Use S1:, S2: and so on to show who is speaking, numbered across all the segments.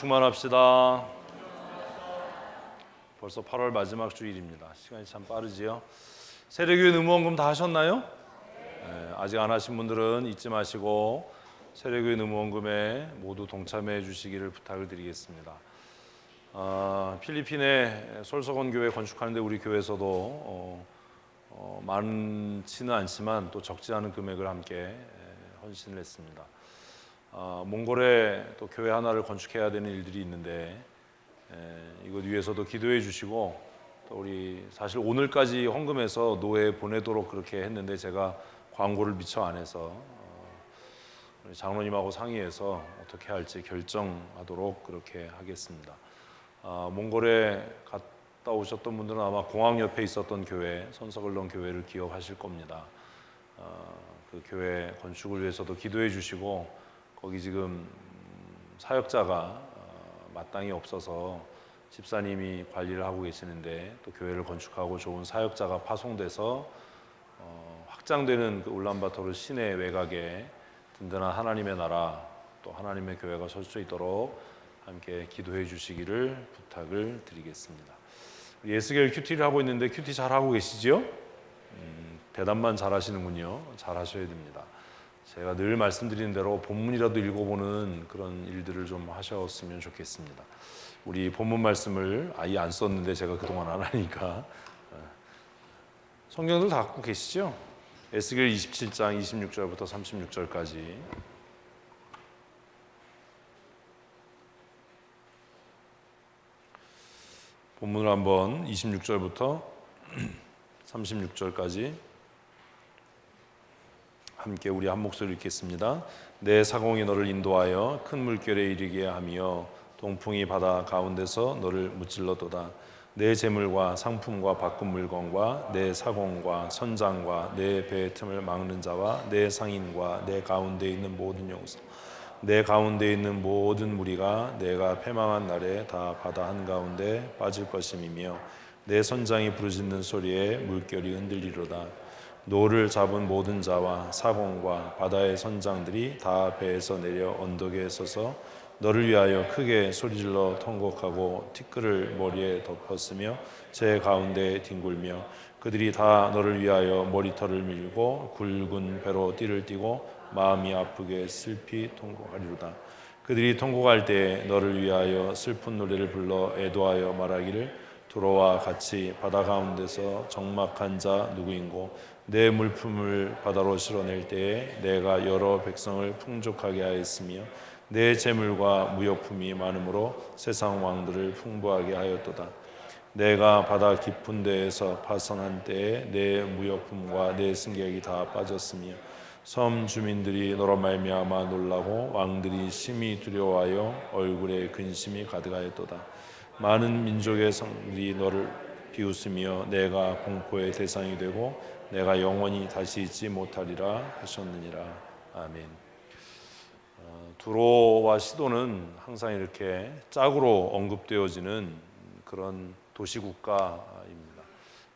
S1: 충만합시다. 벌써 8월 마지막 주일입니다. 시간이 참 빠르지요. 세례교회 의무원금 다 하셨나요? 네, 아직 안 하신 분들은 잊지 마시고 세례교회 의무원금에 모두 동참해 주시기를 부탁을 드리겠습니다. 필리핀에 솔서건 교회 건축하는데 우리 교회에서도 많지는 않지만 또 적지 않은 금액을 함께 헌신을 했습니다. 몽골에 또 교회 하나를 건축해야 되는 일들이 있는데 이것 위해서도 기도해 주시고, 또 우리 사실 오늘까지 헌금해서 노회에 보내도록 그렇게 했는데 제가 광고를 미처 안 해서 우리 장로님하고 상의해서 어떻게 할지 결정하도록 그렇게 하겠습니다. 몽골에 갔다 오셨던 분들은 아마 공항 옆에 있었던 교회, 선서글론 교회를 기억하실 겁니다. 그 교회 건축을 위해서도 기도해 주시고, 거기 지금 사역자가 마땅히 없어서 집사님이 관리를 하고 계시는데, 또 교회를 건축하고 좋은 사역자가 파송돼서 확장되는 그 울란바토르 시내 외곽에 든든한 하나님의 나라, 또 하나님의 교회가 설 수 있도록 함께 기도해 주시기를 부탁을 드리겠습니다. 예스겔 큐티를 하고 있는데 큐티 잘 하고 계시죠? 대답만 잘 하시는군요. 잘 하셔야 됩니다. 제가 늘 말씀드리는 대로 본문이라도 읽어보는 그런 일들을 좀 하셨으면 좋겠습니다. 우리 본문 말씀을 아예 안 썼는데 제가 그동안 안 하니까 성경들 다 갖고 계시죠? 에스겔 27장 26절부터 36절까지 본문을 한번 26절부터 36절까지 함께 우리 한 목소리 읽겠습니다. 내 사공이 너를 인도하여 큰 물결에 이르게 하며 동풍이 바다 가운데서 너를 무찔러도다. 내 재물과 상품과 바꾼 물건과 내 사공과 선장과 내 배의 틈을 막는 자와 내 상인과 내 가운데 있는 모든 용사, 내 가운데 있는 모든 무리가 내가 패망한 날에 다 바다 한가운데 빠질 것임이며, 내 선장이 부르짖는 소리에 물결이 흔들리로다. 노를 잡은 모든 자와 사공과 바다의 선장들이 다 배에서 내려 언덕에 서서 너를 위하여 크게 소리질러 통곡하고 티끌을 머리에 덮었으며 제 가운데 뒹굴며, 그들이 다 너를 위하여 머리털을 밀고 굵은 배로 띠를 띠고 마음이 아프게 슬피 통곡하리로다. 그들이 통곡할 때 너를 위하여 슬픈 노래를 불러 애도하여 말하기를, 두로와 같이 바다 가운데서 적막한 자 누구인고, 내 물품을 바다로 실어낼 때에 내가 여러 백성을 풍족하게 하였으며 내 재물과 무역품이 많으므로 세상 왕들을 풍부하게 하였도다. 내가 바다 깊은 데에서 파선한 때에 내 무역품과 내 승객이 다 빠졌으며 섬 주민들이 너로 말미암아 놀라고 왕들이 심히 두려워하여 얼굴에 근심이 가득하였도다. 많은 민족의 성들이 너를 비웃으며 내가 공포의 대상이 되고 내가 영원히 다시 잊지 못하리라 하셨느니라. 아멘. 두로와 시도는 항상 이렇게 짝으로 언급되어지는 그런 도시국가입니다.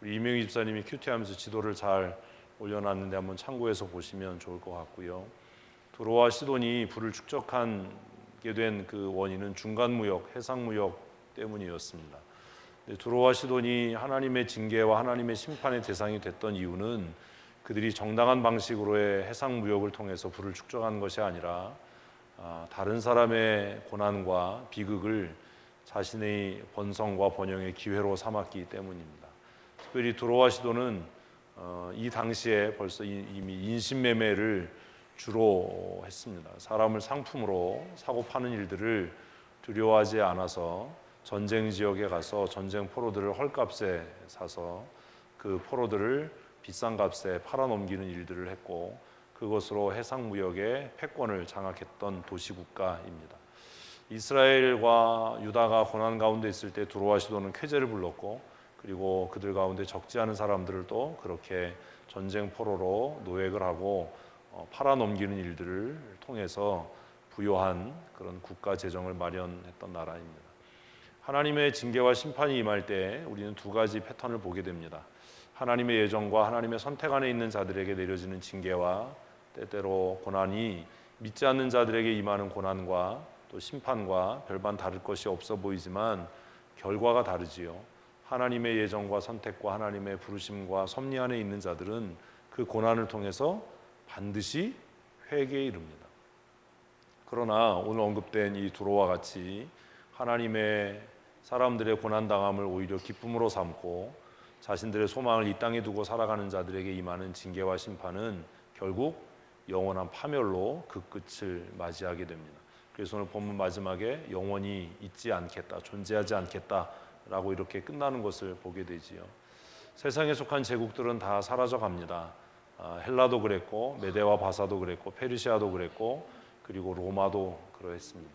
S1: 우리 이명희 집사님이 큐티하면서 지도를 잘 올려놨는데 한번 참고해서 보시면 좋을 것 같고요. 두로와 시돈이 불을 축적하게 된 그 원인은 중간무역, 해상무역 때문이었습니다. 두로와 시돈이 하나님의 징계와 하나님의 심판의 대상이 됐던 이유는 그들이 정당한 방식으로의 해상무역을 통해서 불을 축적한 것이 아니라 다른 사람의 고난과 비극을 자신의 번성과 번영의 기회로 삼았기 때문입니다. 특별히 두로와 시돈은 이 당시에 벌써 이미 인신매매를 주로 했습니다. 사람을 상품으로 사고 파는 일들을 두려워하지 않아서 전쟁 지역에 가서 전쟁 포로들을 헐값에 사서 그 포로들을 비싼 값에 팔아넘기는 일들을 했고, 그것으로 해상무역의 패권을 장악했던 도시국가입니다. 이스라엘과 유다가 고난 가운데 있을 때 두로와 시돈은 쾌제를 불렀고, 그리고 그들 가운데 적지 않은 사람들을 또 그렇게 전쟁 포로로 노획을 하고 팔아넘기는 일들을 통해서 부요한 그런 국가 재정을 마련했던 나라입니다. 하나님의 징계와 심판이 임할 때 우리는 두 가지 패턴을 보게 됩니다. 하나님의 예정과 하나님의 선택 안에 있는 자들에게 내려지는 징계와 때때로 고난이 믿지 않는 자들에게 임하는 고난과 또 심판과 별반 다를 것이 없어 보이지만 결과가 다르지요. 하나님의 예정과 선택과 하나님의 부르심과 섭리 안에 있는 자들은 그 고난을 통해서 반드시 회개에 이릅니다. 그러나 오늘 언급된 이 두로와 같이 하나님의 사람들의 고난당함을 오히려 기쁨으로 삼고 자신들의 소망을 이 땅에 두고 살아가는 자들에게 임하는 징계와 심판은 결국 영원한 파멸로 그 끝을 맞이하게 됩니다. 그래서 오늘 본문 마지막에 영원히 있지 않겠다, 존재하지 않겠다라고 이렇게 끝나는 것을 보게 되지요. 세상에 속한 제국들은 다 사라져 갑니다. 헬라도 그랬고 메데와 바사도 그랬고 페르시아도 그랬고 그리고 로마도 그러했습니다.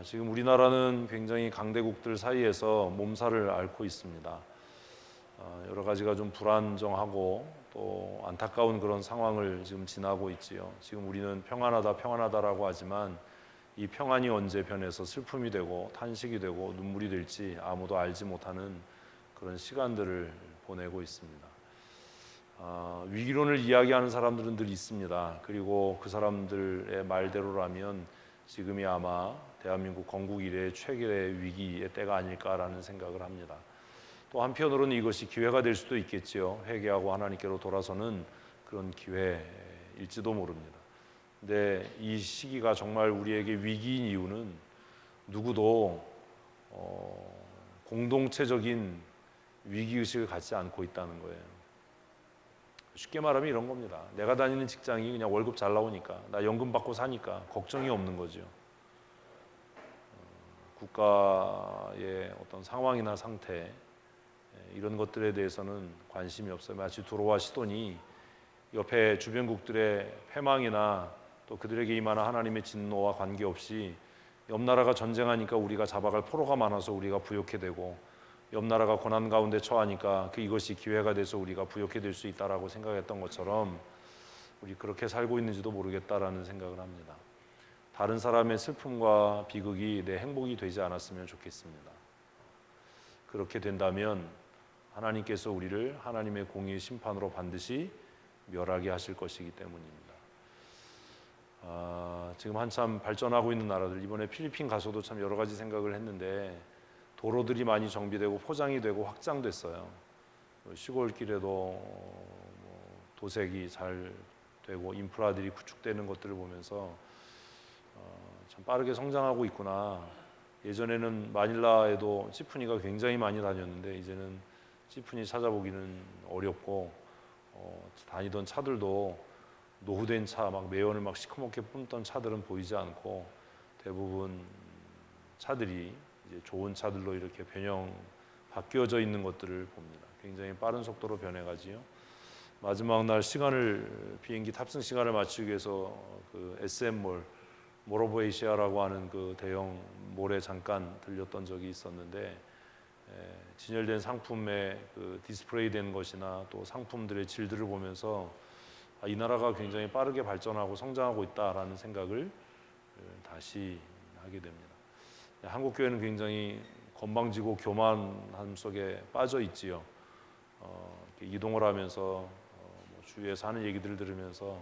S1: 지금 우리나라는 굉장히 강대국들 사이에서 몸살을 앓고 있습니다. 여러 가지가 좀 불안정하고 또 안타까운 그런 상황을 지금 지나고 있지요. 지금 우리는 평안하다라고 하지만 이 평안이 언제 변해서 슬픔이 되고 탄식이 되고 눈물이 될지 아무도 알지 못하는 그런 시간들을 보내고 있습니다. 위기론을 이야기하는 사람들은 늘 있습니다. 그리고 그 사람들의 말대로라면 지금이 아마 대한민국 건국 이래 최고의 위기의 때가 아닐까라는 생각을 합니다. 또 한편으로는 이것이 기회가 될 수도 있겠지요. 회개하고 하나님께로 돌아서는 그런 기회일지도 모릅니다. 근데 이 시기가 정말 우리에게 위기인 이유는 누구도 공동체적인 위기의식을 갖지 않고 있다는 거예요. 쉽게 말하면 이런 겁니다. 내가 다니는 직장이 그냥 월급 잘 나오니까, 나 연금 받고 사니까 걱정이 없는 거죠. 국가의 어떤 상황이나 상태 이런 것들에 대해서는 관심이 없어요. 마치 두로와 시돈이 옆에 주변국들의 패망이나 또 그들에게 임하는 하나님의 진노와 관계없이 옆 나라가 전쟁하니까 우리가 잡아갈 포로가 많아서 우리가 부욕해 되고 옆 나라가 고난 가운데 처하니까 이것이 기회가 돼서 우리가 부욕해 될 수 있다라고 생각했던 것처럼 우리 그렇게 살고 있는지도 모르겠다라는 생각을 합니다. 다른 사람의 슬픔과 비극이 내 행복이 되지 않았으면 좋겠습니다. 그렇게 된다면 하나님께서 우리를 하나님의 공의의 심판으로 반드시 멸하게 하실 것이기 때문입니다. 지금 한참 발전하고 있는 나라들, 이번에 필리핀 가서도 참 여러 가지 생각을 했는데 도로들이 많이 정비되고 포장이 되고 확장됐어요. 시골길에도 도색이 잘 되고 인프라들이 구축되는 것들을 보면서 참 빠르게 성장하고 있구나. 예전에는 마닐라에도 찌푸니가 굉장히 많이 다녔는데 이제는 찌푸니 찾아보기는 어렵고 다니던 차들도 노후된 차, 막 매연을 막 시커멓게 뿜던 차들은 보이지 않고 대부분 차들이 이제 좋은 차들로 이렇게 변형 바뀌어져 있는 것들을 봅니다. 굉장히 빠른 속도로 변해가지요. 마지막 날 비행기 탑승 시간을 맞추기 위해서 그 SM몰 모로보에시아라고 하는 그 대형 몰에 잠깐 들렸던 적이 있었는데 진열된 상품에 그 디스플레이된 것이나 또 상품들의 질들을 보면서 이 나라가 굉장히 빠르게 발전하고 성장하고 있다라는 생각을 다시 하게 됩니다. 한국 교회는 굉장히 건방지고 교만함 속에 빠져 있지요. 이동을 하면서 주위에서 하는 얘기들을 들으면서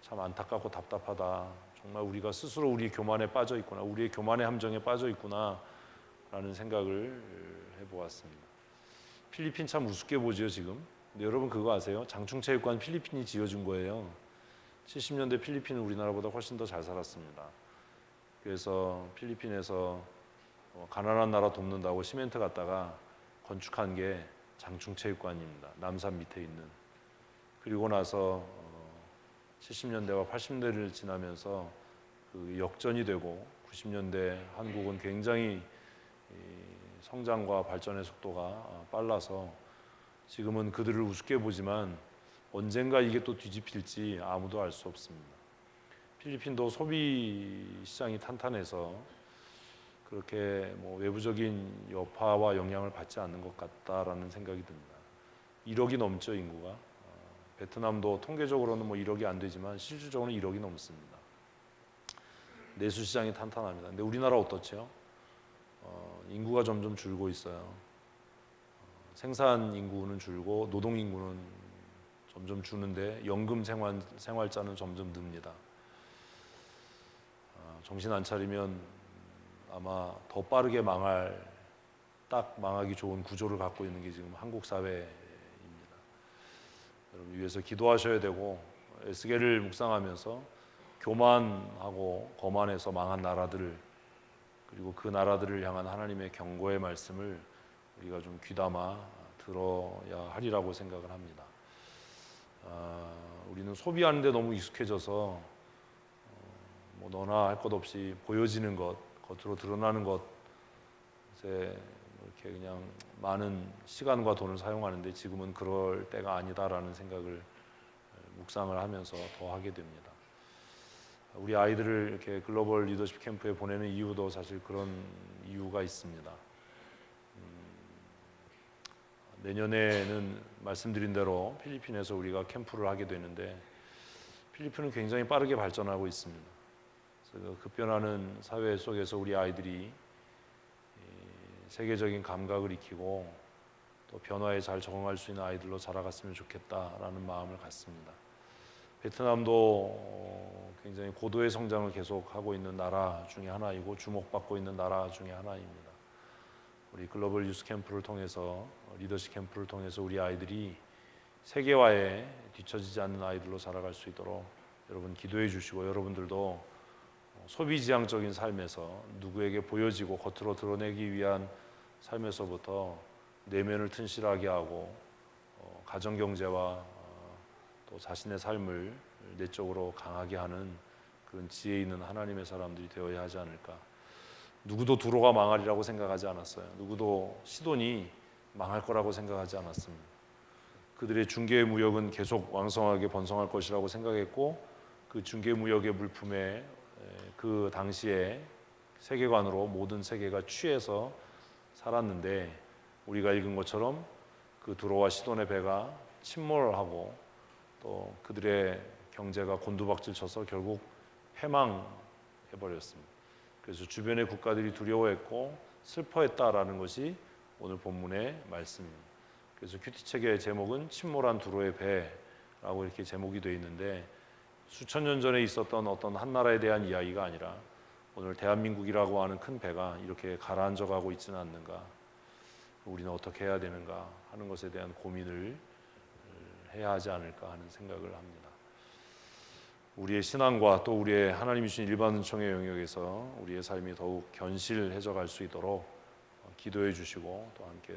S1: 참 안타깝고 답답하다. 정말 우리가 스스로 우리 교만에 빠져 있구나, 우리의 교만의 함정에 빠져 있구나라는 생각을 해보았습니다. 필리핀 참 우습게 보죠 지금. 근데 여러분 그거 아세요? 장충체육관 필리핀이 지어준 거예요. 70년대 필리핀은 우리나라보다 훨씬 더 잘 살았습니다. 그래서 필리핀에서 가난한 나라 돕는다고 시멘트 갖다가 건축한 게 장충체육관입니다. 남산 밑에 있는. 그리고 나서 70년대와 80년대를 지나면서 그 역전이 되고 90년대 한국은 굉장히 성장과 발전의 속도가 빨라서 지금은 그들을 우습게 보지만 언젠가 이게 또 뒤집힐지 아무도 알 수 없습니다. 필리핀도 소비 시장이 탄탄해서 그렇게 외부적인 여파와 영향을 받지 않는 것 같다라는 생각이 듭니다. 1억이 넘죠 인구가. 베트남도 통계적으로는 1억이 안 되지만 실질적으로는 1억이 넘습니다. 내수 시장이 탄탄합니다. 근데 우리나라 어떻죠? 인구가 점점 줄고 있어요. 생산 인구는 줄고 노동 인구는 점점 주는데 연금 생활자는 점점 늡니다. 정신 안 차리면 아마 더 빠르게 딱 망하기 좋은 구조를 갖고 있는 게 지금 한국 사회입니다. 여러분 위해서 기도하셔야 되고, 에스겔을 묵상하면서 교만하고 거만해서 망한 나라들, 그리고 그 나라들을 향한 하나님의 경고의 말씀을 우리가 좀 귀담아 들어야 하리라고 생각을 합니다. 우리는 소비하는 데 너무 익숙해져서 뭐 너나 할 것 없이 보여지는 것, 겉으로 드러나는 것에 이렇게 그냥 많은 시간과 돈을 사용하는데, 지금은 그럴 때가 아니다라는 생각을 묵상을 하면서 더 하게 됩니다. 우리 아이들을 이렇게 글로벌 리더십 캠프에 보내는 이유도 사실 그런 이유가 있습니다. 내년에는 말씀드린 대로 필리핀에서 우리가 캠프를 하게 되는데, 필리핀은 굉장히 빠르게 발전하고 있습니다. 그래서 급변하는 사회 속에서 우리 아이들이 세계적인 감각을 익히고 또 변화에 잘 적응할 수 있는 아이들로 자라갔으면 좋겠다라는 마음을 갖습니다. 베트남도 굉장히 고도의 성장을 계속하고 있는 나라 중에 하나이고 주목받고 있는 나라 중에 하나입니다. 우리 글로벌 유스 캠프를 통해서, 리더십 캠프를 통해서 우리 아이들이 세계화에 뒤처지지 않는 아이들로 자라갈 수 있도록 여러분 기도해 주시고, 여러분들도 소비지향적인 삶에서 누구에게 보여지고 겉으로 드러내기 위한 삶에서부터 내면을 튼실하게 하고 가정경제와 또 자신의 삶을 내적으로 강하게 하는 그런 지혜 있는 하나님의 사람들이 되어야 하지 않을까. 누구도 두로가 망하리라고 생각하지 않았어요. 누구도 시돈이 망할 거라고 생각하지 않았습니다. 그들의 중개 무역은 계속 왕성하게 번성할 것이라고 생각했고, 그 중개 무역의 물품에 그 당시에 세계관으로 모든 세계가 취해서 살았는데, 우리가 읽은 것처럼 그 두로와 시돈의 배가 침몰하고 또 그들의 경제가 곤두박질 쳐서 결국 패망해버렸습니다. 그래서 주변의 국가들이 두려워했고 슬퍼했다라는 것이 오늘 본문의 말씀입니다. 그래서 큐티책의 제목은 침몰한 두로의 배라고 이렇게 제목이 되어 있는데, 수천 년 전에 있었던 어떤 한 나라에 대한 이야기가 아니라 오늘 대한민국이라고 하는 큰 배가 이렇게 가라앉아 가고 있지는 않는가, 우리는 어떻게 해야 되는가 하는 것에 대한 고민을 해야 하지 않을까 하는 생각을 합니다. 우리의 신앙과 또 우리의 하나님이 주신 일반 은총의 영역에서 우리의 삶이 더욱 견실해져 갈 수 있도록 기도해 주시고, 또 함께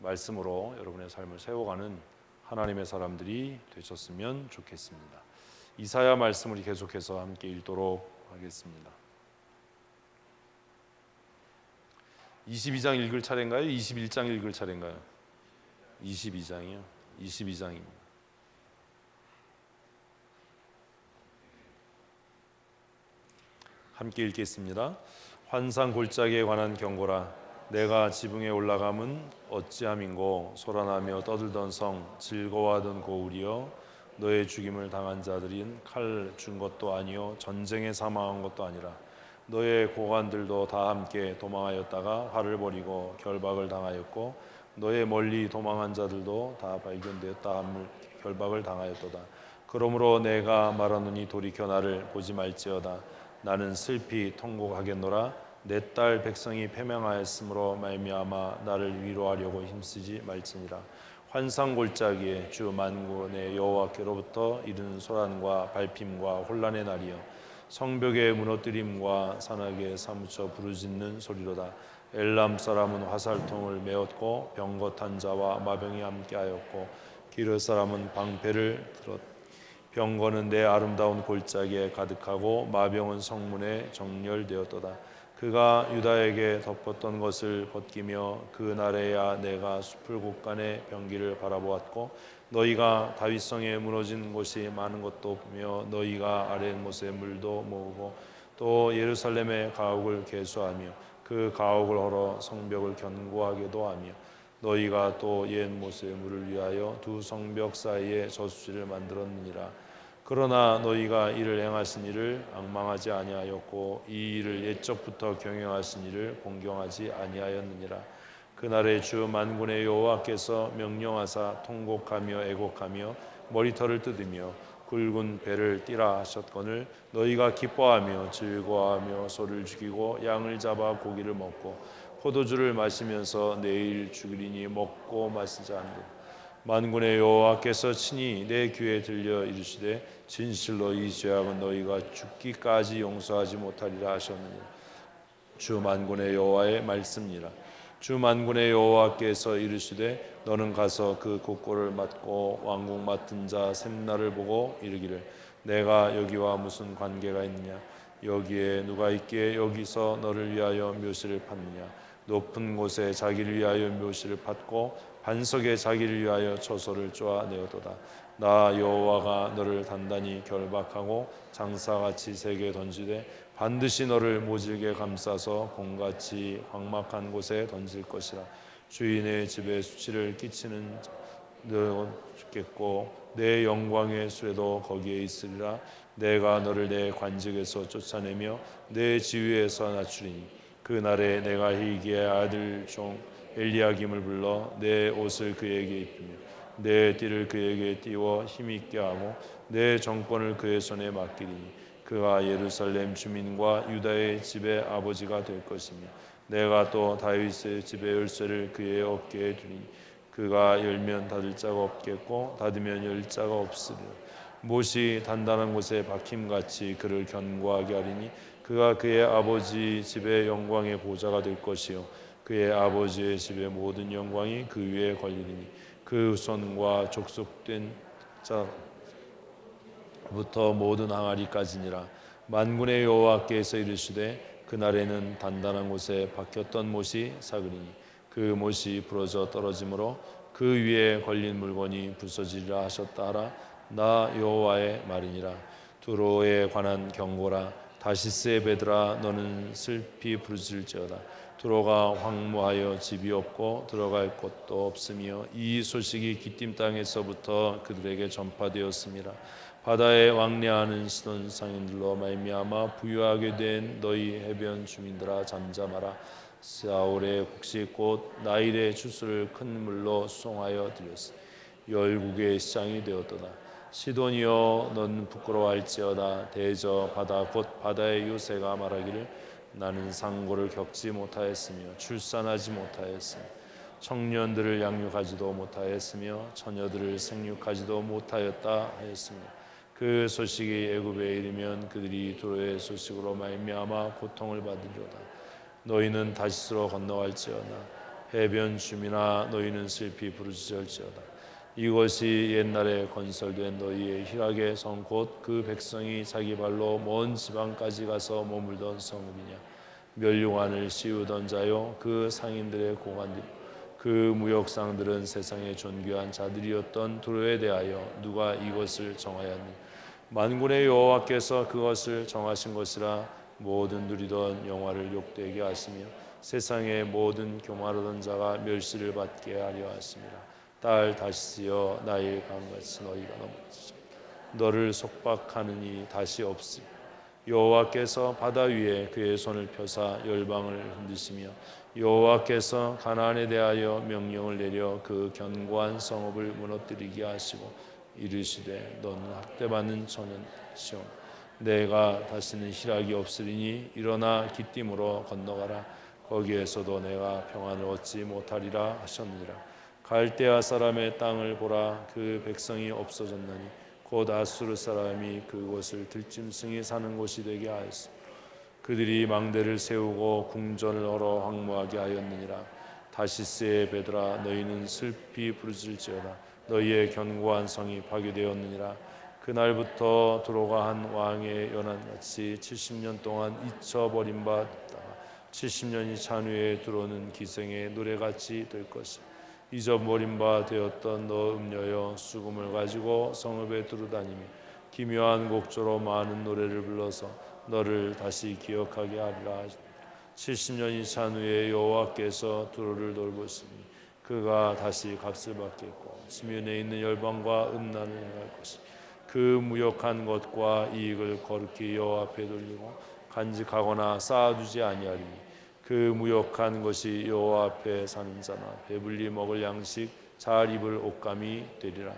S1: 말씀으로 여러분의 삶을 세워가는 하나님의 사람들이 되셨으면 좋겠습니다. 이사야 말씀을 계속해서 함께 읽도록 하겠습니다. 22장 읽을 차례인가요? 21장 읽을 차례인가요? 22장이요. 22장입니다. 함께 읽겠습니다. 환상 골짜기에 관한 경고라. 내가 지붕에 올라감은 어찌함인고, 소란하며 떠들던 성, 즐거워하던 고울이여, 너의 죽임을 당한 자들인 칼 준 것도 아니요 전쟁에 사망한 것도 아니라 너의 고관들도 다 함께 도망하였다가 활을 버리고 결박을 당하였고, 너의 멀리 도망한 자들도 다 발견되었다 함을 결박을 당하였도다. 그러므로 내가 말하노니 돌이켜 나를 보지 말지어다. 나는 슬피 통곡하겠노라. 내 딸 백성이 패망하였으므로 말미암아 나를 위로하려고 힘쓰지 말지니라. 환상 골짜기에 주 만군의 여호와께로부터 이르는 소란과 발핌과 혼란의 날이여, 성벽의 무너뜨림과 산악에 사무쳐 부르짖는 소리로다. 엘람 사람은 화살통을 메었고 병거 자와 마병이 함께하였고, 기르 사람은 방패를 들었다. 병거는 내 아름다운 골짜기에 가득하고 마병은 성문에 정렬되었도다. 그가 유다에게 덮었던 것을 벗기며 그 날에야 내가 숲을 곳간의 병기를 바라보았고, 너희가 다윗성에 무너진 곳이 많은 것도 보며 너희가 아랫못에 물도 모으고 또 예루살렘의 가옥을 개수하며 그 가옥을 헐어 성벽을 견고하게도 하며, 너희가 또 옛못의 물을 위하여 두 성벽 사이에 저수지를 만들었느니라. 그러나 너희가 이를 행하신 이를 앙망하지 아니하였고 이 일을 옛적부터 경영하신 이를 공경하지 아니하였느니라. 그날에 주 만군의 여호와께서 명령하사 통곡하며 애곡하며 머리털을 뜯으며 굵은 배를 띠라 하셨거늘 너희가 기뻐하며 즐거워하며 소를 죽이고 양을 잡아 고기를 먹고 포도주를 마시면서 내일 죽으리니 먹고 마시지 않고 만군의 여호와께서 친히 내 귀에 들려 이르시되 진실로 이 죄악은 너희가 죽기까지 용서하지 못하리라 하셨느니라. 주 만군의 여호와의 말씀이라. 주 만군의 여호와께서 이르시되 너는 가서 그 곡골을 맞고 왕궁 맡은 자 샘나를 보고 이르기를 내가 여기와 무슨 관계가 있느냐 여기에 누가 있기에 여기서 너를 위하여 묘시를 팠느냐 높은 곳에 자기를 위하여 묘시를 팠고 반석에 자기를 위하여 처소를 쪼아내었도다. 나 여호와가 너를 단단히 결박하고 장사같이 세게 던지되 반드시 너를 모질게 감싸서 공같이 황막한 곳에 던질 것이라. 주인의 집에 수치를 끼치는 너 죽겠고 내 영광의 수레도 거기에 있으리라. 내가 너를 내 관직에서 쫓아내며 내 지위에서 낮추리니 그 날에 내가 hil기야의 아들 종 엘리야김을 불러 내 옷을 그에게 입히며 내 띠를 그에게 띄워 힘있게 하고 내 정권을 그의 손에 맡기리니 그가 예루살렘 주민과 유다의 집의 아버지가 될 것이며 내가 또 다윗의 집의 열쇠를 그의 어깨에 두리니 그가 열면 닫을 자가 없겠고 닫으면 열 자가 없으리라. 못이 단단한 곳에 박힘같이 그를 견고하게 하리니 그가 그의 아버지 집의 영광의 보좌가 될 것이요 그의 아버지의 집의 모든 영광이 그 위에 걸리리니 그 후손과 족속된 자부터 모든 항아리까지니라. 만군의 여호와께서 이르시되 그날에는 단단한 곳에 박혔던 못이 사그리니 그 못이 부러져 떨어짐으로 그 위에 걸린 물건이 부서지리라 하셨다 하라. 나 여호와의 말이니라. 두로에 관한 경고라. 다시스의 배들아 너는 슬피 부르짖을지어다. 두로가 황무하여 집이 없고 들어갈 곳도 없으며 이 소식이 기띔 땅에서부터 그들에게 전파되었음이라. 바다에 왕래하는 시돈 상인들로 말미암아 부유하게 된 너희 해변 주민들아 잠잠하라. 사울의 곡식 곧 나일의 추수를 큰 물로 수송하여 드렸으니 열국의 시장이 되었도다. 시돈이여 넌 부끄러워할지어다. 대저 바다 곧 바다의 요새가 말하기를 나는 상고를 겪지 못하였으며 출산하지 못하였으며 청년들을 양육하지도 못하였으며 처녀들을 생육하지도 못하였다 하였으며 그 소식이 애굽에 이르면 그들이 두로의 소식으로 말미암아 고통을 받으리로다. 너희는 다시스로 건너갈지어다. 해변 주민아 너희는 슬피 부르짖을지어다. 이것이 옛날에 건설된 너희의 희락의 성 곧 그 백성이 자기 발로 먼 지방까지 가서 머물던 성읍이냐. 멸류관을 씌우던 자요 그 상인들의 고관들 그 무역상들은 세상의 존귀한 자들이었던 두로에 대하여 누가 이것을 정하였니. 만군의 여호와께서 그것을 정하신 것이라. 모든 누리던 영화를 욕되게 하시며 세상의 모든 교만하던 자가 멸시를 받게 하려 하심이라. 딸 다시여 나의 강같이 너희가 넘어지자. 너를 속박하느니 다시 없으며 여호와께서 바다 위에 그의 손을 펴사 열방을 흔드시며 여호와께서 가나안에 대하여 명령을 내려 그 견고한 성읍을 무너뜨리게 하시고 이르시되 너는 학대받는 처녀 시온 내가 다시는 희락이 없으리니 일어나 기띔으로 건너가라. 거기에서도 내가 평안을 얻지 못하리라 하셨느니라. 갈대아 사람의 땅을 보라. 그 백성이 없어졌나니 곧 아수르 사람이 그곳을 들짐승이 사는 곳이 되게 하였으. 그들이 망대를 세우고 궁전을 얼어 황무하게 하였느니라. 다시스의 배들아 너희는 슬피 부르짖을지어다. 너희의 견고한 성이 파괴되었느니라. 그날부터 두로가 한 왕의 연한같이 70년 동안 잊혀버린 바 됐다가 70년이 찬 후에 두로는 기생의 노래같이 될 것이라. 잊어버린 바 되었던 너 음녀여 수금을 가지고 성읍에 두루다니며 기묘한 곡조로 많은 노래를 불러서 너를 다시 기억하게 하리라. 70년이 찬 후에 여호와께서 두로를 돌보시니 그가 다시 값을 받겠고 시면에 있는 열방과 음란을 행할 것이 그 무역한 것과 이익을 거룩히 여호와 앞에 돌리고 간직하거나 쌓아두지 아니하리니 그 무역한 것이 여호와 앞에 사는 자나 배불리 먹을 양식 잘 입을 옷감이 되리라.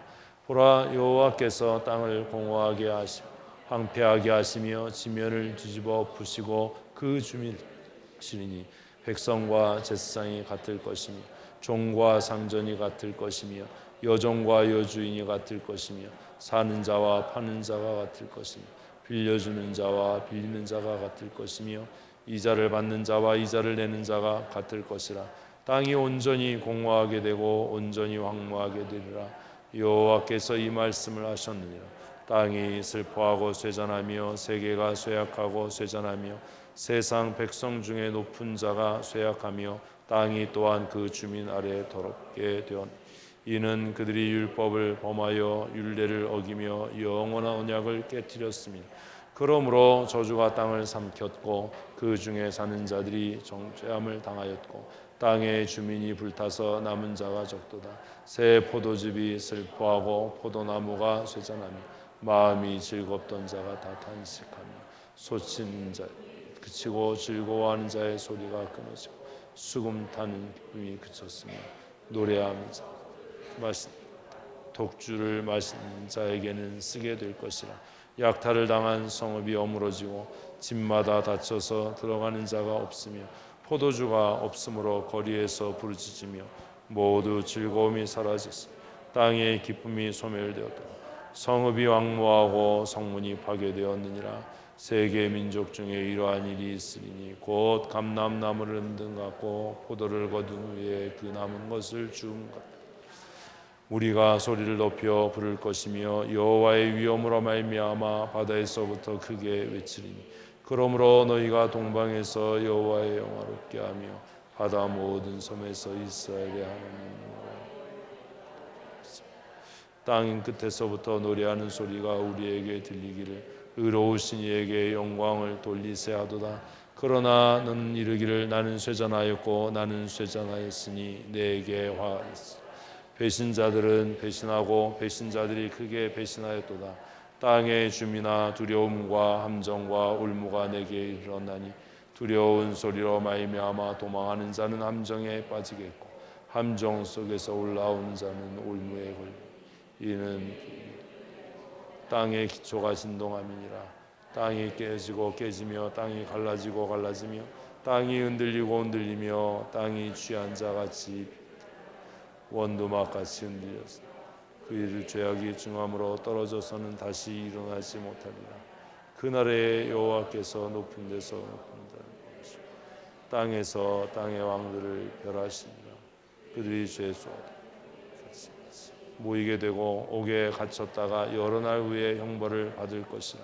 S1: 보라, 여호와께서 땅을 공허하게 하시고 황폐하게 하시며 지면을 뒤집어 엎으시고 그 주민이시리니 백성과 제사장이 같을 것이며 종과 상전이 같을 것이며 여종과 여주인이 같을 것이며 사는 자와 파는 자가 같을 것이며 빌려주는 자와 빌리는 자가 같을 것이며 이자를 받는 자와 이자를 내는 자가 같을 것이라. 땅이 온전히 공허하게 되고 온전히 황무하게 되리라. 여호와께서 이 말씀을 하셨느니라. 땅이 슬퍼하고 쇠잔하며 세계가 쇠약하고 쇠잔하며 세상 백성 중에 높은 자가 쇠약하며 땅이 또한 그 주민 아래 더럽게 되었. 이는 그들이 율법을 범하여 율례를 어기며 영원한 언약을 깨뜨렸습니다. 그러므로 저주가 땅을 삼켰고 그 중에 사는 자들이 정죄함을 당하였고 땅의 주민이 불타서 남은 자가 적도다. 새 포도즙이 슬퍼하고 포도나무가 쇠잔하며 마음이 즐겁던 자가 다 탄식하며 소치는 자 그치고 즐거워하는 자의 소리가 끊어지고 수금 타는 기쁨이 그쳤으며 노래하면서 독주를 마시는 자에게는 쓰게 될 것이라. 약탈을 당한 성읍이 어무러지고 집마다 닫혀서 들어가는 자가 없으며 포도주가 없으므로 거리에서 부르짖으며 모두 즐거움이 사라졌으며 땅의 기쁨이 소멸되었다. 성읍이 왕무하고 성문이 파괴되었느니라. 세계 민족 중에 이러한 일이 있으리니 곧 감람나무를 흔든 같고 포도를 거둔 후에 그 남은 것을 주운 것. 우리가 소리를 높여 부를 것이며 여호와의 위엄으로 말미암아 바다에서부터 크게 외치리니 그러므로 너희가 동방에서 여호와의 영화롭게 하며 바다 모든 섬에서 이스라엘의 하나님을 땅 끝에서부터 노래하는 소리가 우리에게 들리기를 의로우신 이에게 영광을 돌리세 하도다. 그러나 너는 이르기를 나는 쇠잔하였고 나는 쇠잔하였으니 내게 화 있어. 배신자들은 배신하고 배신자들이 크게 배신하였도다. 땅의 주민아 두려움과 함정과 울무가 내게 이르렀나니 두려운 소리로 말미암아 도망하는 자는 함정에 빠지겠고 함정 속에서 올라오는 자는 울무에 걸리고 이는 땅의 기초가 진동함이니라. 땅이 깨지고 깨지며 땅이 갈라지고 갈라지며 땅이 흔들리고 흔들리며 땅이 취한 자같이 원두막같이 흔들렸으나 그 일을 죄악이 중함으로 떨어져서는 다시 일어나지 못하리라. 그날에 여호와께서 높은 데서 높은 자를 땅에서 땅의 왕들을 멸하시니라. 그들이 죄수하다 모이게 되고 옥에 갇혔다가 여러 날 후에 형벌을 받을 것이라.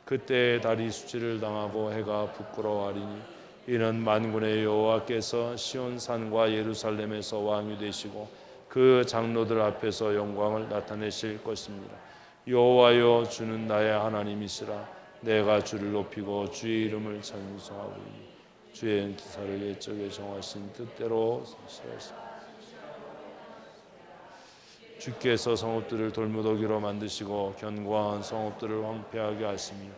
S1: 그때 달이 수치를 당하고 해가 부끄러워하리니 이는 만군의 여호와께서 시온산과 예루살렘에서 왕이 되시고 그 장로들 앞에서 영광을 나타내실 것입니다. 여호와여 주는 나의 하나님이시라. 내가 주를 높이고 주의 이름을 찬송하오니 주의 기사를 옛적에 정하신 뜻대로 성취하시고 주께서 성읍들을 돌무더기로 만드시고 견고한 성읍들을 황폐하게 하시며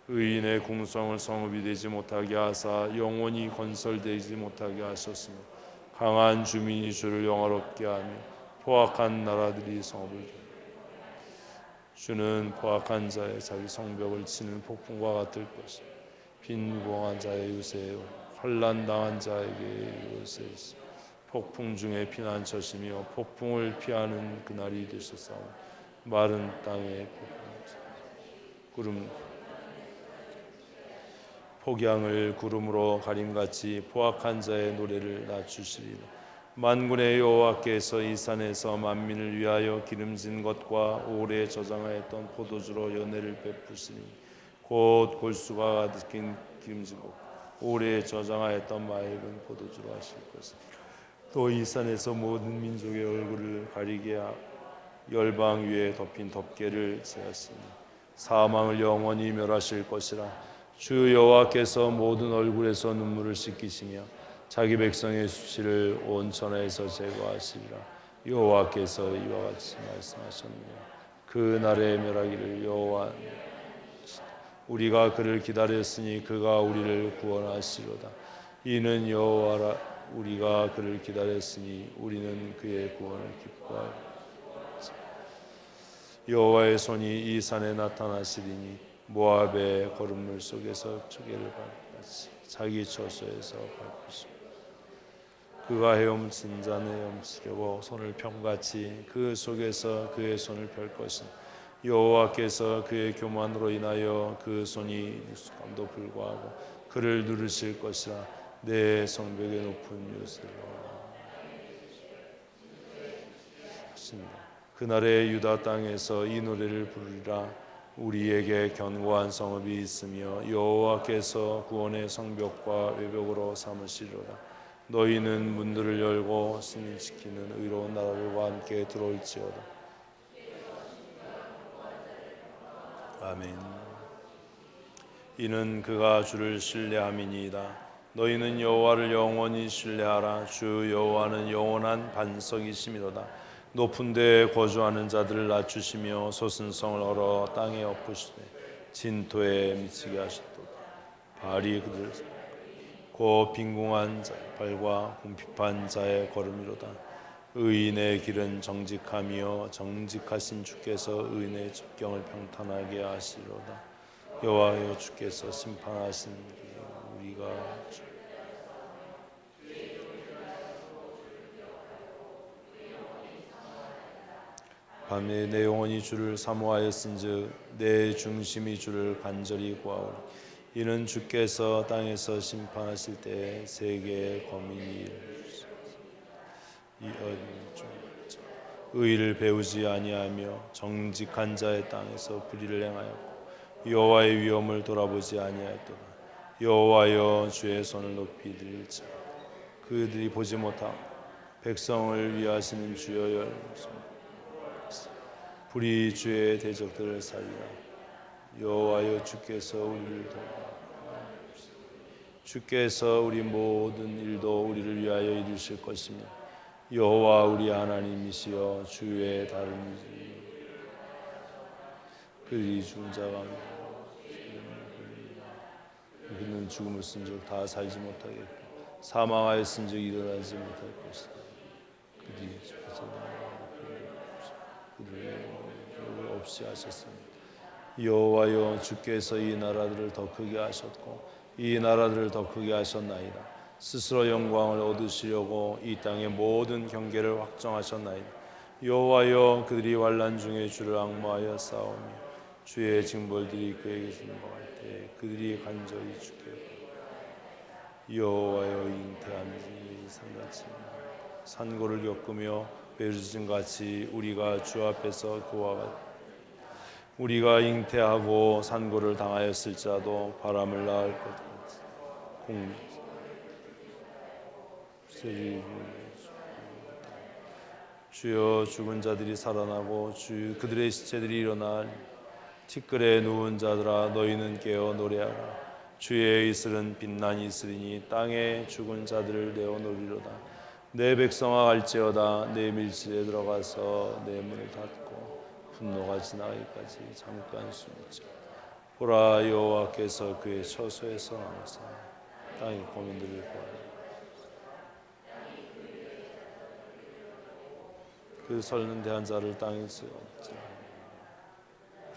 S1: 의인의 궁성을 성읍이 되지 못하게 하사 영원히 건설되지 못하게 하셨으며 강한 주민이 주를 영화롭게 하며 포악한 나라들이 성읍을 주는 포악한 자의 자기 성벽을 치는 폭풍과 같을 것이며 빈궁한 자의 요새 환난 당한 자에게 요새이시 폭풍 중에 피난처시며 폭풍을 피하는 그날이 되셨사오. 마른 땅에 구름 폭양을 구름으로 가림같이 포악한 자의 노래를 낮추시리라. 만군의 여호와께서 이 산에서 만민을 위하여 기름진 것과 오래 저장하였던 포도주로 연회를 베푸시니 곧 골수가 가득힌 기름진 것 오래 저장하였던 맑은 포도주로 하실 것이다. 또 이 산에서 모든 민족의 얼굴을 가리게 하여 열방 위에 덮인 덮개를 세웠으니 사망을 영원히 멸하실 것이라. 주 여호와께서 모든 얼굴에서 눈물을 씻기시며 자기 백성의 수치를 온 천하에서 제거하시리라. 여호와께서 이와 같이 말씀하셨느니라. 그 날에 멸하기를 여호와 우리가 그를 기다렸으니 그가 우리를 구원하시로다. 이는 여호와라. 우리가 그를 기다렸으니 우리는 그의 구원을 기뻐하리라. 여호와의 손이 이 산에 나타나시리니 모압의 거름물 속에서 초계를 밟았지 자기 처소에서 밟으시고 그가 헤엄친 자는 헤엄치려고 손을 펴같이 그 속에서 그의 손을 펼 것이니 여호와께서 그의 교만으로 인하여 그 손이 익숙함도 불구하고 그를 누르실 것이라 내 성벽의 높은 요새로 하신다. 그날의 유다 땅에서 이 노래를 부르리라. 우리에게 견고한 성읍이 있으며 여호와께서 구원의 성벽과 외벽으로 삼으시리로다. 너희는 문들을 열고 신이 지키는 의로운 나라들과 함께 들어올지어다. 아멘. 이는 그가 주를 신뢰함이니이다. 너희는 여호와를 영원히 신뢰하라. 주 여호와는 영원한 반석이시미로다. 높은 데에 거주하는 자들을 낮추시며 솟은 성을 얼어 땅에 엎으시되 진토에 미치게 하셨도다. 발이 그들 곧 빈궁한 자 발과 궁핍한 자의 걸음이로다. 의인의 길은 정직하며 정직하신 주께서 의인의 직경을 평탄하게 하시리로다. 여호와여 주께서 심판하신 우리가 밤에 내 영혼이 주를 사모하였은즉 내 중심이 주를 간절히 구하오리. 이는 주께서 땅에서 심판하실 때에 세계의 거민이 의를 배우지 아니하며 정직한 자의 땅에서 불의를 행하였고 여호와의 위엄을 돌아보지 아니하였도다. 여호와여 주의 손을 높이 들자 그들이 보지 못하고 백성을 위하시는 주여 열소 불이 주의 대적들을 살리라. 여호와여 주께서 우리를 주께서 우리 모든 일도 우리를 위하여 이루실 것이며 여호와 우리 하나님이시여 주의 다른 그들이 죽은 자가 그는 죽음을 쓴즉 다 살지 못하겠고 사망하였은즉 일어나지 못할 것이다. 그들이 그들을 없이 하셨습니다. 여호와여 주께서 이 나라들을 더 크게 하셨고 이 나라들을 더 크게 하셨나이다. 스스로 영광을 얻으시려고 이 땅의 모든 경계를 확정하셨나이다. 여호와여 그들이 환난 중에 주를 앙모하여 싸우며 주의 징벌들이 그에게 진노할 때 그들이 간절히 주께 여호와여 잉태함이 산같이 산고를 겪으며 베르진같이 우리가 주 앞에서 그와 같다. 우리가 잉태하고 산고를 당하였을지라도 바람을 낳을 것 같이 주여 죽은 자들이 살아나고 그들의 시체들이 일어나 티끌에 누운 자들아 너희는 깨어 노래하라. 주의 이슬은 빛나니 있으리니 땅에 죽은 자들을 내어 놓으리로다. 내 백성아 갈지어다. 내 밀실에 들어가서 내 문을 닫고 분노가 지나기까지 잠깐 숨자. 보라 여호와께서 그의 처소에서 나오사 땅의 고민들을 보아라. 그 설는 대한 자를 땅에 쓰었자.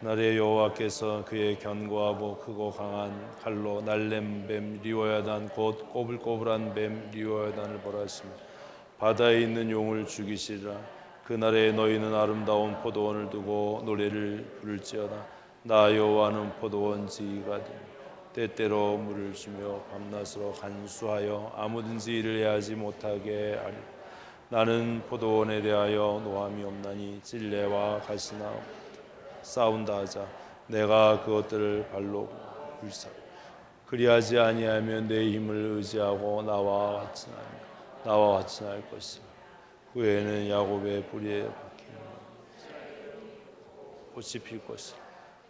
S1: 그날에 여호와께서 그의 견고하고 크고 강한 칼로 날렘 뱀 리워야단 곧 꼬불꼬불한 뱀 리워야단을 벌하시며 바다에 있는 용을 죽이시리라. 그날에 너희는 아름다운 포도원을 두고 노래를 부를지어다. 나 여호와는 포도원지기가 되며 때때로 물을 주며 밤낮으로 간수하여 아무든지 일을 해하지 못하게 하리. 나는 포도원에 대하여 노함이 없나니 찔레와 가시나 싸운다 하자. 내가 그것들을 발로 불사 그리하지 아니하면 내 힘을 의지하고 나와 같이할 것이라. 후에는 야곱의 뿌리에 박힌 꽃이 필 것이라.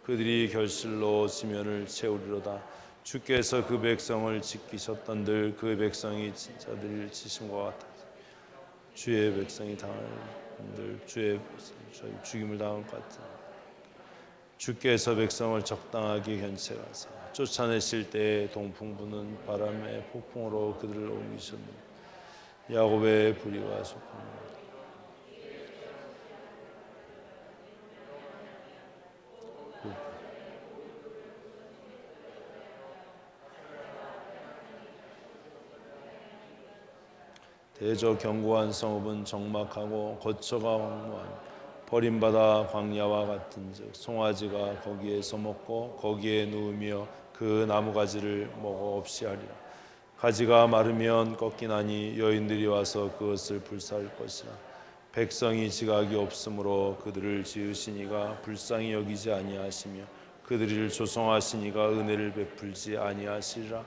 S1: 그들이 결실로 지면을 채우리로다. 주께서 그 백성을 지키셨던들 그 백성이 진짜들을 치심과 같아. 주의 백성이 당할들 주의 백성이 죽임을 당할 것 같아. 주께서 백성을 적당하게 견책하사 쫓아내실 때에 동풍 부는 바람의 폭풍으로 그들을 옮기셨느니라. 야곱의 불의와 소금 대저 견고한 성읍은 적막하고 거처가 황무한 버림받아 광야와 같은즉 송아지가 거기에서 먹고 거기에 누우며 그 나무가지를 먹어 없이 하리라. 가지가 마르면 꺾이나니 여인들이 와서 그것을 불사할 것이라. 백성이 지각이 없으므로 그들을 지으시니가 불쌍히 여기지 아니하시며 그들을 조성하시니가 은혜를 베풀지 아니하시리라.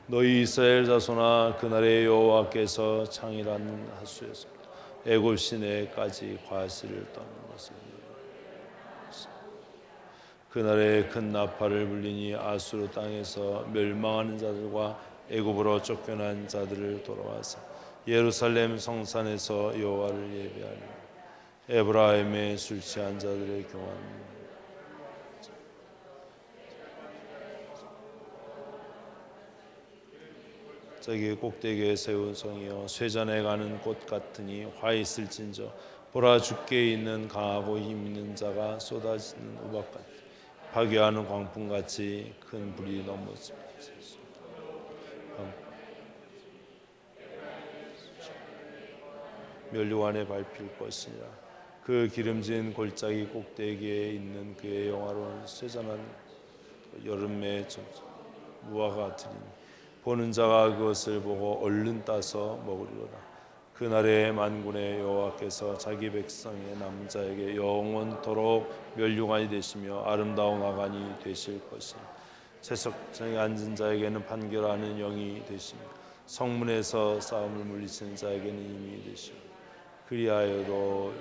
S1: 너희 이스라엘 자손아, 그날의 여호와께서 창이라는 하수에서 애굽 시내까지 과실을 떠는 것을 그날에 큰 나팔을 불리니 아수르 땅에서 멸망하는 자들과 애굽으로 쫓겨난 자들을 돌아와서 예루살렘 성산에서 여호와를 예배하리라. 에브라임의 술 취한 자들의 교만 저기 꼭대기에 세운 성이여 쇠잔에 가는 꽃 같으니 화 있을진저 보라 죽게 있는 강하고 힘 있는 자가 쏟아지는 우박같이 파괴하는 광풍같이 큰 불이 넘어집니다. 멸류관에 밟힐 것이니라. 그 기름진 골짜기 꼭대기에 있는 그의 영화로운 쇠잔한 여름의 무화과 같으리니 보는 자가 그것을 보고 얼른 따서 먹으리로다. 그날에 만군의 여호와께서 자기 백성의 남자에게 영원토록 멸류관이 되시며 아름다운 화관이 되실 것이니 채석장에 앉은 자에게는 판결하는 영이 되시며 성문에서 싸움을 물리치는 자에게는 힘이 되시고 그리하여도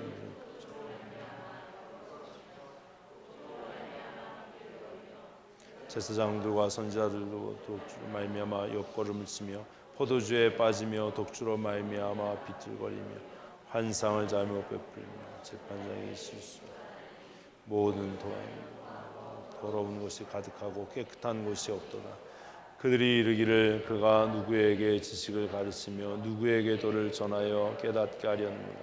S1: 제사장들과 선지자들도 독주로 말미암아 옆걸음을 치며 포도주에 빠지며 독주로 말미암아 비틀거리며 환상을 잘못 베풀며 재판장이 실수 모든 더러운 곳이 가득하고 깨끗한 곳이 없도다. 그들이 이르기를 그가 누구에게 지식을 가르치며 누구에게 도를 전하여 깨닫게 하려는가.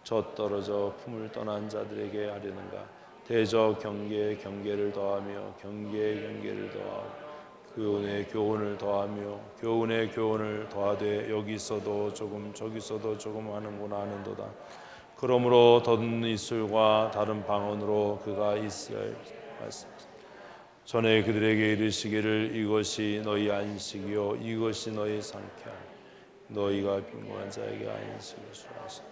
S1: 저 떨어져 품을 떠난 자들에게 하려는가. 대저 경계에 경계를 더하며 경계에 경계를 더하고 교훈에 교훈을 더하며 교훈에 교훈을 더하되 여기서도 조금 저기서도 조금 하는구나 하는도다. 그러므로 덧는 입술과 다른 방언으로 그가 이스라엘 말씀 전에 그들에게 이르시기를 이것이 너희 안식이요 이것이 너희 상쾌함 너희가 빈곤한 자에게 안식을 주하시니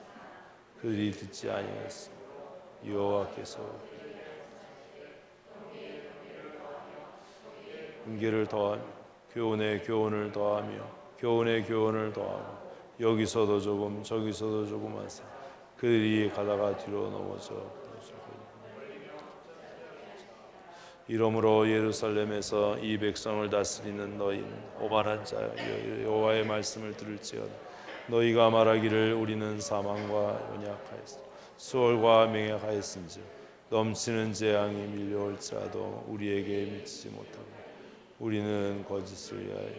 S1: 그들이 듣지 아니하였으니 여호와께서 훈계를 더하며 교훈에 교훈을 더하며 교훈에 교훈을 더하고 여기서도 조금 저기서도 조금 하사 그들이 가다가 뒤로 넘어져 이러므로 예루살렘에서 이 백성을 다스리는 너희는 오만한 자 여호와의 말씀을 들을지어다. 너희가 말하기를 우리는 사망과 연약하였으니 수월과 맹약하였은즉 넘치는 재앙이 밀려올지라도 우리에게 미치지 못하고 우리는 거짓을 위하여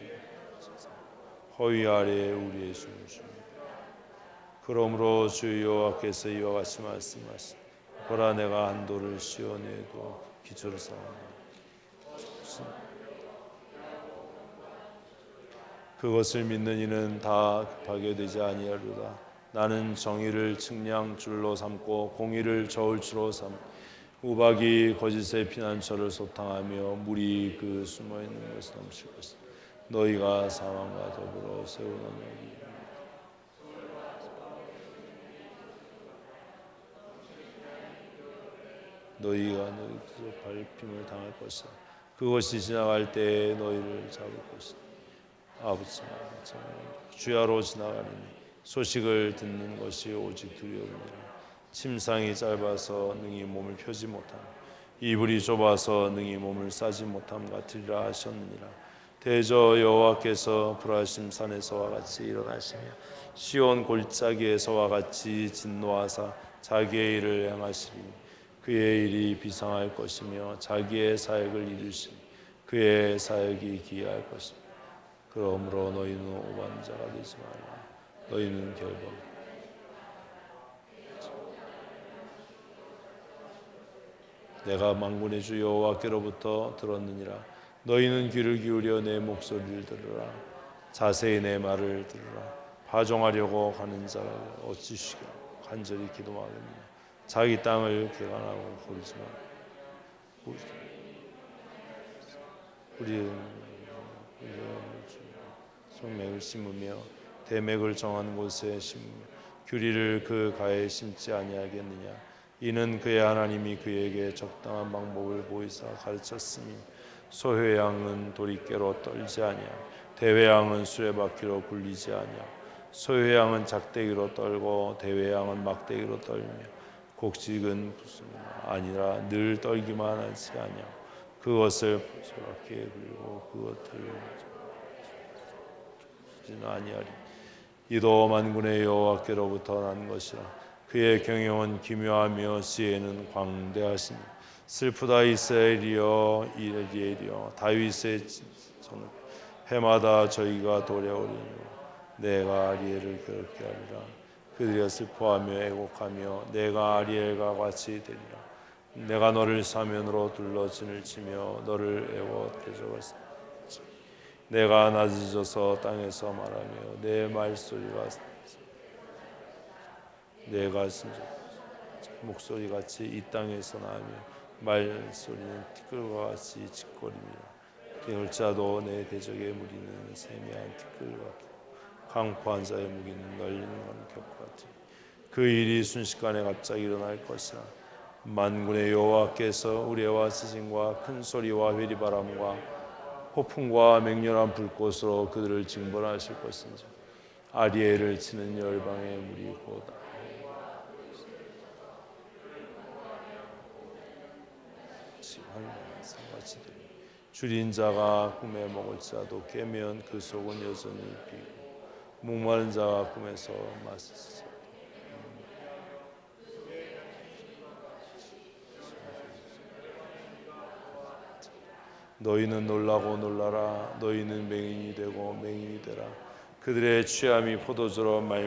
S1: 허위 아래에 우리의 숨을 줍니다. 그러므로 주 여호와께서 이와 같이 말씀하시니 보라 내가 한도를 씌워내고 기초를 쌓았나니 그것을 믿는 이는 다 급하게 되지 아니하리로다. 나는 정의를 측량줄로 삼고 공의를 저울추로 삼 우박이 거짓의 피난처를 소탕하며 물이 그 숨어있는 곳에 넘칠 것이다. 너희가 사망과 더불어 세우는 여기 너희가 너희 뜻으로 밟힘을 당할 것이다. 그것이 지나갈 때에 너희를 잡을 것이다. 아버지 주야로 지나가리니 소식을 듣는 것이 오직 두려움이라. 침상이 짧아서 능히 몸을 펴지 못함 이불이 좁아서 능히 몸을 싸지 못함 같으리라 하셨느니라. 대저 여호와께서 불하심 산에서와 같이 일어나시며 시온 골짜기에서와 같이 진노하사 자기의 일을 행하시리니 그의 일이 비상할 것이며 자기의 사역을 이루시니 그의 사역이 기이할 것이며 그러므로 너희는 오반자가 되지 말라. 너희는 결박 내가 만군의 주 여호와께로부터 들었느니라. 너희는 귀를 기울여 내 목소리를 들으라. 자세히 내 말을 들으라. 파종하려고 가는 자를 어찌시고 간절히 기도하겠느냐. 자기 땅을 개간하고 고르지만 우리는 성맥을 심으며 대맥을 정한 곳에 심으며 규리를 그 가에 심지 아니하겠느냐. 이는 그의 하나님이 그에게 적당한 방법을 보이사 가르쳤으니 소회양은 도리깨로 떨지 아니하 대회양은 수레바퀴로 굴리지 아니하 소회양은 작대기로 떨고 대회양은 막대기로 떨며 곡식은 아니라 늘 떨기만 하지 아니하 그것을 수레바퀴에 굴리고 그것을 아니하리. 이도 만군의 여호와께로부터 난 것이라. 그의 경영은 기묘하며 지혜는 광대하시니 슬프다 이스라엘이여 이스라엘이여 다윗의 전을 해마다 저희가 도래오리니 내가 아리엘을 괴롭게 하리라. 그들이 슬퍼하며 애곡하며 내가 아리엘과 같이 되리라. 내가 너를 사면으로 둘러진을 치며 너를 애워 대적하리라. 내가 낮아져서 땅에서 말하며 내 말소리가 내가 목소리같이 이 땅에서 나며 말소리는 티끌과 같이 짓거림이라. 계열자도 내 대적의 무리는 세미한 티끌 같고 강포한 자의 무기는 널리는 원격 같으니 그 일이 순식간에 갑자기 일어날 것이라. 만군의 여호와께서 우레와 지진과 큰 소리와 회리바람과 폭풍과 맹렬한 불꽃으로 그들을 징벌하실 것인지 아리엘을 치는 열방의 물이 곧 상같이 되리. 줄인 자가 꿈에 먹을 자도 깨면 그 속은 여전히 비고 목마른 자가 꿈에서 마시지. 너희는 놀라고 놀라라. 너희는 맹인이 되고 맹인이 되라. 그들의 취함이 포도주로 말